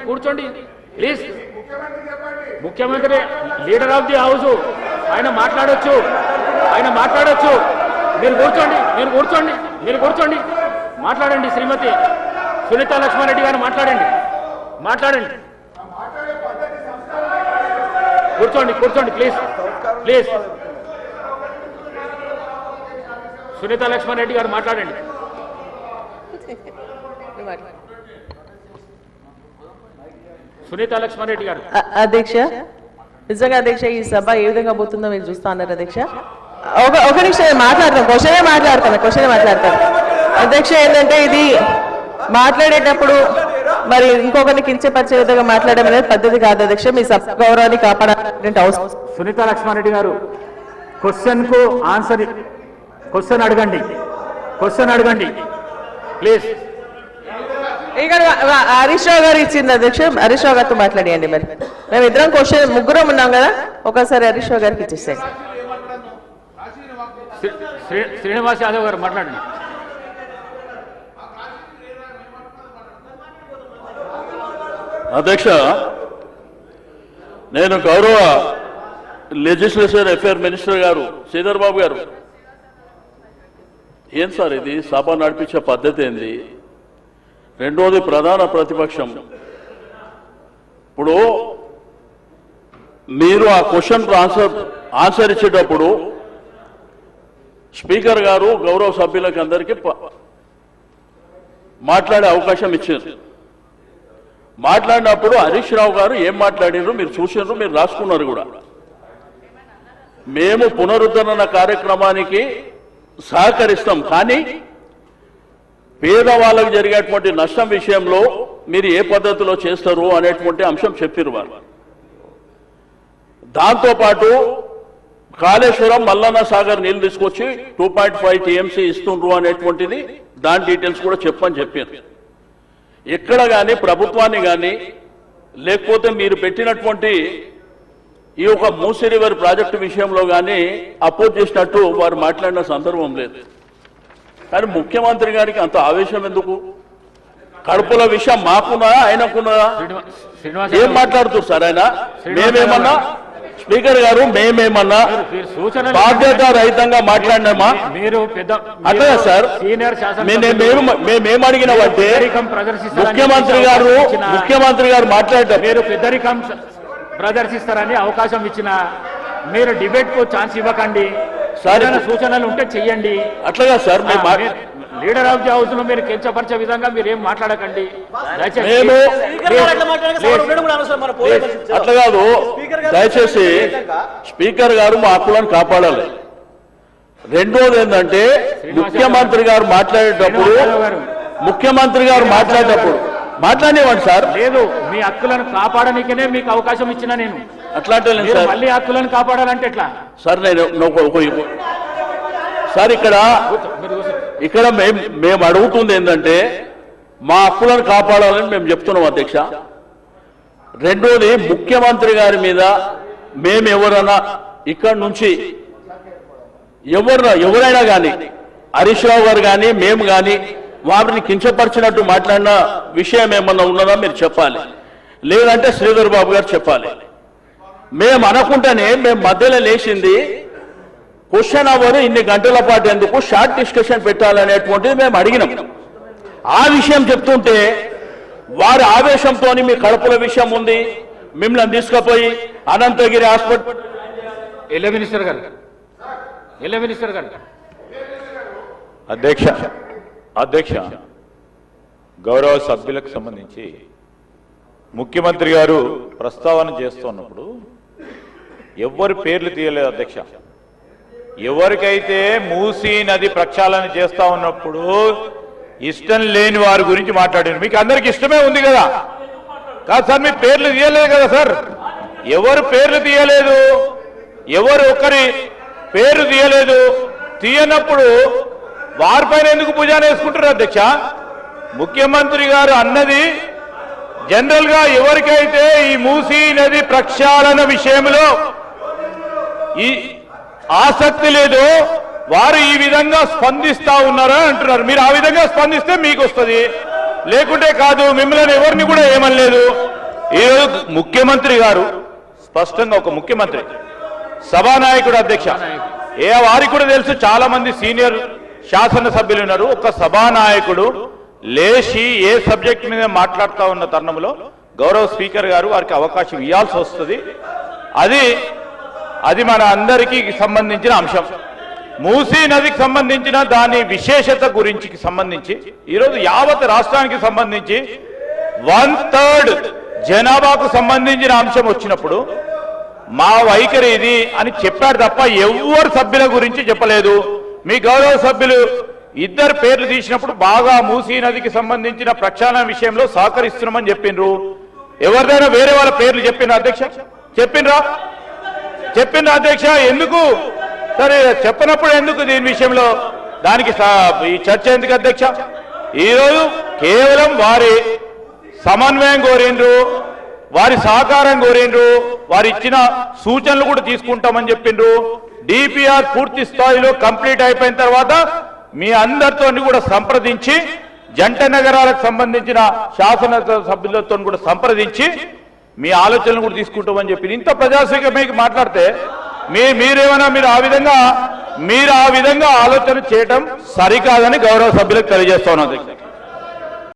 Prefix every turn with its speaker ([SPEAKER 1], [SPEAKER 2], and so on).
[SPEAKER 1] కూర్చోండి ప్లీజ్. ముఖ్యమంత్రి leader of the house, ఆయన మాట్లాడొచ్చు. మీరు కూర్చోండి మాట్లాడండి. శ్రీమతి సునీత లక్ష్మారెడ్డి గారు మాట్లాడండి. కూర్చోండి ప్లీజ్. సునీత లక్ష్మారెడ్డి గారు మాట్లాడండి. సునీత లక్ష్మారెడ్డి గారు.
[SPEAKER 2] అధ్యక్ష, నిజంగా అధ్యక్ష ఈ సభ ఏ విధంగా పోతుందో మీరు చూస్తా ఉన్నారు అధ్యక్ష. ఒక నిమిషం మాట్లాడతాను, క్వశ్చనే మాట్లాడతాను అధ్యక్ష. ఏంటంటే ఇది మాట్లాడేటప్పుడు మరి ఇంకొకరిని కించపరిచే విధంగా మాట్లాడడం అనేది పద్ధతి కాదు అధ్యక్ష. మీ సభ గౌరవాన్ని కాపాడాలంటే అవసరం.
[SPEAKER 1] సునీత లక్ష్మారెడ్డి గారు క్వశ్చన్ అడగండి ప్లీజ్.
[SPEAKER 2] ఇక్కడ హరీష్ రావు గారు ఇచ్చింది అధ్యక్ష. హరీష్ రావు గారితో మాట్లాడియండి. మరి మేము ఇద్దరం ముగ్గురం ఉన్నాం కదా, ఒకసారి హరీష్ రావు గారికి ఇచ్చేసాయి.
[SPEAKER 1] శ్రీనివాస్ యాదవ్ గారు మాట్లాడండి.
[SPEAKER 3] అధ్యక్ష, నేను గౌరవ లెజిస్లేచర్ అఫేర్ మినిస్టర్ గారు శ్రీధర్ బాబు గారు, ఏం సార్ ఇది సభ నడిపించే పద్ధతి ఏంది? రెండోది ప్రధాన ప్రతిపక్షం. ఇప్పుడు మీరు ఆ క్వశ్చన్ ఆన్సర్ ఇచ్చేటప్పుడు స్పీకర్ గారు గౌరవ సభ్యులకు అందరికీ మాట్లాడే అవకాశం ఇచ్చారు. మాట్లాడినప్పుడు హరీష్ రావు గారు ఏం మాట్లాడారు మీరు చూసారు, మీరు రాసుకున్నారు కూడా. మేము పునరుద్ధరణ కార్యక్రమానికి సహకరిస్తాం, కానీ పేదవాళ్ళకు జరిగేటువంటి నష్టం విషయంలో మీరు ఏ పద్ధతిలో చేస్తారు అనేటువంటి అంశం చెప్పారు వారు. దాంతోపాటు కాళేశ్వరం మల్లన్న సాగర్ నీళ్లు తీసుకొచ్చి 2.5 TMC ఇస్తుండ్రు అనేటువంటిది దాని డీటెయిల్స్ కూడా చెప్పని చెప్పారు. ఎక్కడ కానీ ప్రభుత్వాన్ని కానీ లేకపోతే మీరు పెట్టినటువంటి ఈ యొక్క మూసీ రివర్ ప్రాజెక్టు విషయంలో కానీ అపోజ్ చేసినట్టు వారు మాట్లాడిన సందర్భం లేదు. కానీ ముఖ్యమంత్రి గారికి అంత ఆవేశం ఎందుకు? కడుపుల విషయం మాకున్నదా ఆయనకున్నదా? ఏం మాట్లాడుతున్నారు సార్ ఆయన? మేమేమన్నా స్పీకర్ గారు మేమేమన్నా బాధ్యత రహితంగా మాట్లాడినామా? అట్లా సార్ మేమేం అడిగినామంటే ముఖ్యమంత్రి గారు మాట్లాడటం
[SPEAKER 1] మీరు పెద్దరికం ప్రదర్శిస్తారని అవకాశం ఇచ్చిన మీరు డిబేట్ కు ఛాన్స్ ఇవ్వకండి. సరైన సూచనలు ఉంటే చెయ్యండి.
[SPEAKER 3] అట్లాగా sir
[SPEAKER 1] leader of the house లో మీరు కించపరిచే విధంగా మీరు ఏం మాట్లాడకండి.
[SPEAKER 3] అట్లా కాదు, దయచేసి స్పీకర్ గారు మా హక్కులను కాపాడాలి. రెండోది ఏంటంటే ముఖ్యమంత్రి గారు మాట్లాడేటప్పుడు మాట్లాడేవాడు సార్.
[SPEAKER 1] లేదు, మీ హక్కులను కాపాడనికనే మీకు అవకాశం ఇచ్చిన నేను.
[SPEAKER 3] అట్లాంటి
[SPEAKER 1] మళ్ళీ హక్కులను కాపాడాలంటే ఎట్లా
[SPEAKER 3] సార్? సార్ ఇక్కడ మేము అడుగుతుంది ఏంటంటే మా హక్కులను కాపాడాలని మేము చెప్తున్నాం అధ్యక్ష. రెండోది ముఖ్యమంత్రి గారి మీద మేము ఎవరైనా ఇక్కడి నుంచి ఎవరైనా కానీ హరీష్ రావు గారు కానీ మేము కానీ వారిని కించపరిచినట్టు మాట్లాడిన విషయం ఏమన్నా ఉన్నదా మీరు చెప్పాలి, లేదంటే శ్రీధర్ బాబు గారు చెప్పాలి. మేము అనుకుంటేనే మేము మధ్యలో లేచింది క్వశ్చన్ అవర్ ఇన్ని గంటల పాటు ఎందుకు షార్ట్ డిస్కషన్ పెట్టాలనేటువంటిది మేము అడిగినాం. ఆ విషయం చెప్తుంటే వారి ఆవేశంతో మీ కడుపుల విషయం ఉంది, మిమ్మల్ని తీసుకుపోయి అనంతగిరి హాస్పిటల్.
[SPEAKER 1] ఎల్ల మినిస్టర్ గారు
[SPEAKER 4] అధ్యక్ష, గౌరవ సభ్యులకు సంబంధించి ముఖ్యమంత్రి గారు ప్రస్తావన చేస్తున్నప్పుడు ఎవరి పేర్లు తీయలేదు అధ్యక్ష. ఎవరికైతే మూసీ నది ప్రక్షాళన చేస్తా ఉన్నప్పుడు ఇష్టం లేని వారి గురించి మాట్లాడారు. మీకు అందరికి ఇష్టమే ఉంది కదా? కాదు సార్, మీ పేర్లు తీయలేదు కదా సార్? ఎవరు పేర్లు తీయలేదు, ఎవరు ఒకరి పేరు తీయలేదు. తీయనప్పుడు వారిపైన ఎందుకు భుజాన వేసుకుంటారు అధ్యక్ష? ముఖ్యమంత్రి గారు అన్నది జనరల్ గా ఎవరికైతే ఈ మూసీ నది ప్రక్షాళన విషయంలో ఈ ఆసక్తి లేదో వారు ఈ విధంగా స్పందిస్తా ఉన్నారా అంటున్నారు. మీరు ఆ విధంగా స్పందిస్తే మీకు వస్తుంది, లేకుంటే కాదు, మిమ్మల్ని ఎవరిని కూడా ఏమనలేదు. ఈరోజు ముఖ్యమంత్రి గారు స్పష్టంగా ఒక ముఖ్యమంత్రి సభానాయకుడు అధ్యక్ష, వారికి కూడా తెలుసు, చాలా మంది సీనియర్ శాసనసభ్యులు ఉన్నారు. ఒక సభానాయకుడు లేచి ఏ సబ్జెక్ట్ మీద మాట్లాడుతూ ఉన్న తరుణంలో గౌరవ స్పీకర్ గారు వారికి అవకాశం ఇవ్వాల్సి వస్తుంది. అది మన అందరికీ సంబంధించిన అంశం. మూసీ నదికి సంబంధించిన దాని విశేషత గురించి సంబంధించి ఈరోజు యావత్ రాష్ట్రానికి సంబంధించి 1/3 జనాభాకు సంబంధించిన అంశం వచ్చినప్పుడు మా వైఖరి ఇది అని చెప్పారు తప్ప ఎవరు సభ్యుల గురించి చెప్పలేదు. మీ గౌరవ సభ్యులు ఇద్దరు పేర్లు తీసినప్పుడు బాగా మూసీ నదికి సంబంధించిన ప్రక్షాళన విషయంలో సహకరిస్తున్నామని చెప్పిండ్రు. ఎవరిదైనా వేరే వాళ్ళ పేర్లు చెప్పిండ్రా అధ్యక్ష? చెప్పిండ్రా అధ్యక్ష? ఎందుకు సరే చెప్పినప్పుడు ఎందుకు దీని విషయంలో దానికి ఈ చర్చ ఎందుకు అధ్యక్ష? ఈరోజు కేవలం వారి సమన్వయం కోరిండ్రు, వారి సహకారం కోరిండ్రు, వారు ఇచ్చిన సూచనలు కూడా తీసుకుంటామని చెప్పిండ్రు. డిపిఆర్ పూర్తి స్థాయిలో కంప్లీట్ అయిపోయిన తర్వాత మీ అందరితో కూడా సంప్రదించి జంట నగరాలకు సంబంధించిన శాసన సభ్యులతో కూడా సంప్రదించి మీ ఆలోచనలు కూడా తీసుకుంటామని చెప్పి ఇంత ప్రజాస్వామ్యంగా మాట్లాడితే మీరేమైనా మీరు ఆ విధంగా ఆలోచన చేయడం సరికాదని గౌరవ సభ్యులకు తెలియజేస్తా ఉన్నాను.